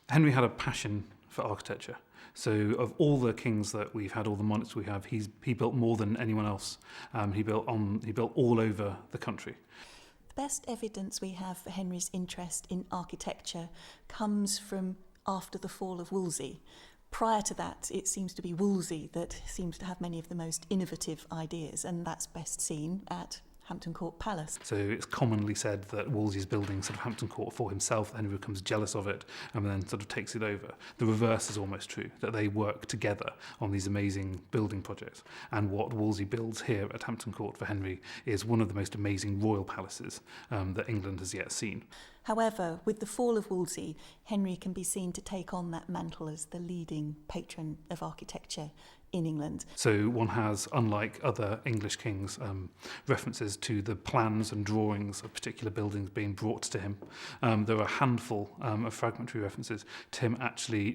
Henry had a passion for architecture. So of all the kings that we've had, all the monarchs we have, he built more than anyone else. He built all over the country. The best evidence we have for Henry's interest in architecture comes from after the fall of Wolsey. Prior to that, it seems to be Wolsey that seems to have many of the most innovative ideas, and that's best seen at Hampton Court Palace. So it's commonly said that Wolsey's building sort of Hampton Court for himself, Henry becomes jealous of it and then sort of takes it over. The reverse is almost true, that they work together on these amazing building projects. And what Wolsey builds here at Hampton Court for Henry is one of the most amazing royal palaces that England has yet seen. However, with the fall of Wolsey, Henry can be seen to take on that mantle as the leading patron of architecture in England. So one has, unlike other English kings, references to the plans and drawings of particular buildings being brought to him. There are a handful of fragmentary references to him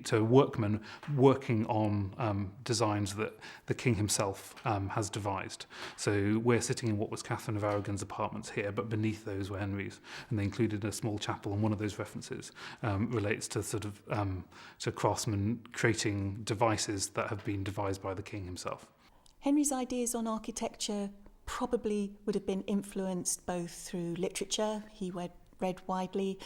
to a workman working on designs that the king himself has devised. So we're sitting in what was Catherine of Aragon's apartments here, but beneath those were Henry's, and they included a small chapel, and one of those references relates to to craftsmen creating devices that have been devised by the king himself. Henry's ideas on architecture probably would have been influenced both through literature. He read widely.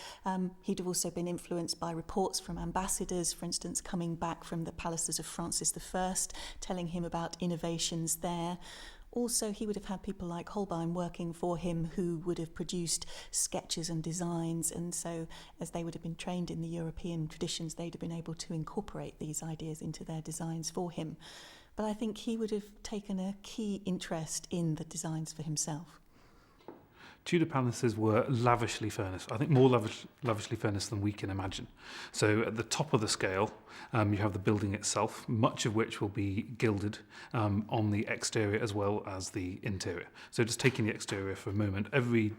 He'd have also been influenced by reports from ambassadors, for instance, coming back from the palaces of Francis I, telling him about innovations there. Also, he would have had people like Holbein working for him who would have produced sketches and designs, and so as they would have been trained in the European traditions, they'd have been able to incorporate these ideas into their designs for him. But I think he would have taken a key interest in the designs for himself. Tudor palaces were lavishly furnished, I think more lavishly furnished than we can imagine. So at the top of the scale, you have the building itself, much of which will be gilded on the exterior as well as the interior. So just taking the exterior for a moment, every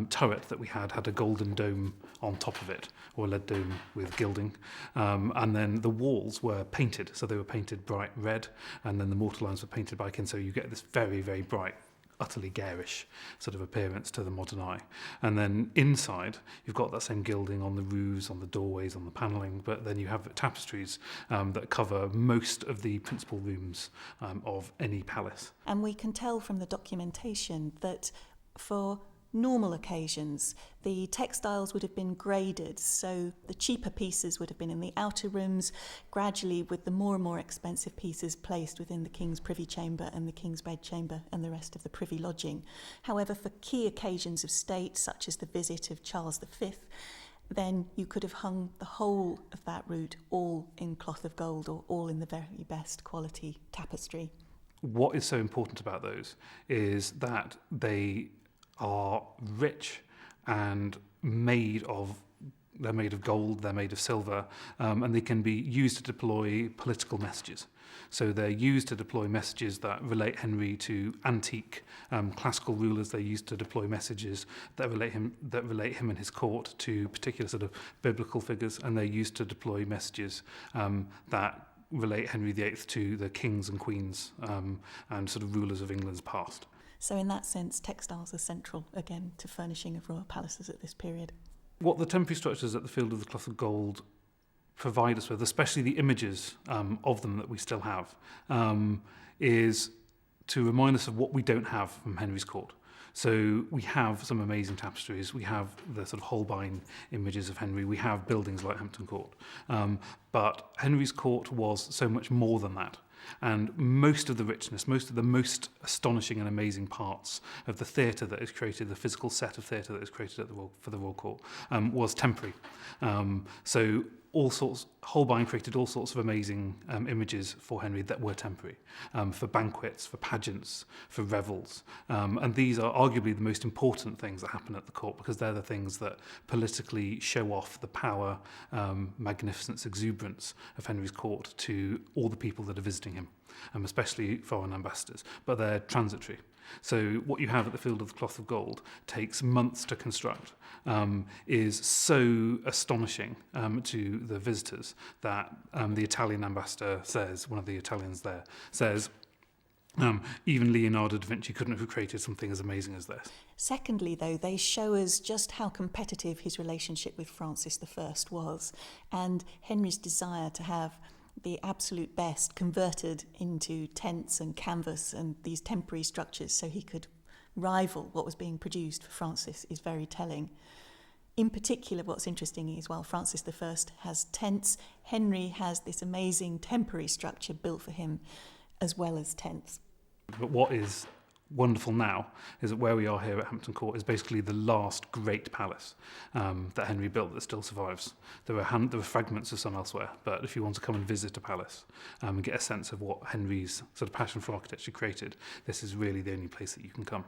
turret that we had a golden dome on top of it, or a lead dome with gilding. And then the walls were painted, so they were painted bright red, and then the mortar lines were painted back in, so you get this very, very bright, utterly garish sort of appearance to the modern eye. And then inside, you've got that same gilding on the roofs, on the doorways, on the panelling, but then you have tapestries that cover most of the principal rooms of any palace. And we can tell from the documentation that for normal occasions, the textiles would have been graded, so the cheaper pieces would have been in the outer rooms, gradually with the more and more expensive pieces placed within the King's Privy Chamber and the King's Bedchamber and the rest of the privy lodging. However, for key occasions of state, such as the visit of Charles V, then you could have hung the whole of that route all in cloth of gold or all in the very best quality tapestry. What is so important about those is that they are rich and they're made of gold, they're made of silver, and they can be used to deploy political messages. So they're used to deploy messages that relate Henry to antique classical rulers. They're used to deploy messages that relate him and his court to particular sort of biblical figures, and they're used to deploy messages that relate Henry VIII to the kings and queens and sort of rulers of England's past. So in that sense, textiles are central, again, to furnishing of royal palaces at this period. What the temporary structures at the Field of the Cloth of Gold provide us with, especially the images of them that we still have, is to remind us of what we don't have from Henry's court. So we have some amazing tapestries, we have the sort of Holbein images of Henry, we have buildings like Hampton Court. But Henry's court was so much more than that. And most of the richness, most of the most astonishing and amazing parts of the theatre that is created, the physical set of theatre that is created for the Royal Court, was temporary. So Holbein created all sorts of amazing images for Henry that were temporary, for banquets, for pageants, for revels. And these are arguably the most important things that happen at the court, because they're the things that politically show off the power, magnificence, exuberance of Henry's court to all the people that are visiting him, especially foreign ambassadors. But they're transitory. So what you have at the Field of the Cloth of Gold takes months to construct, is so astonishing to the visitors that the Italian ambassador says, one of the Italians there, says, Even Leonardo da Vinci couldn't have created something as amazing as this. Secondly, though, they show us just how competitive his relationship with Francis I was, and Henry's desire to have the absolute best converted into tents and canvas and these temporary structures so he could rival what was being produced for Francis is very telling. In particular, what's interesting is while Francis I has tents, Henry has this amazing temporary structure built for him as well as tents. But what is wonderful now is that where we are here at Hampton Court is basically the last great palace that Henry built that still survives. There were fragments of some elsewhere, but if you want to come and visit a palace and get a sense of what Henry's sort of passion for architecture created, this is really the only place that you can come.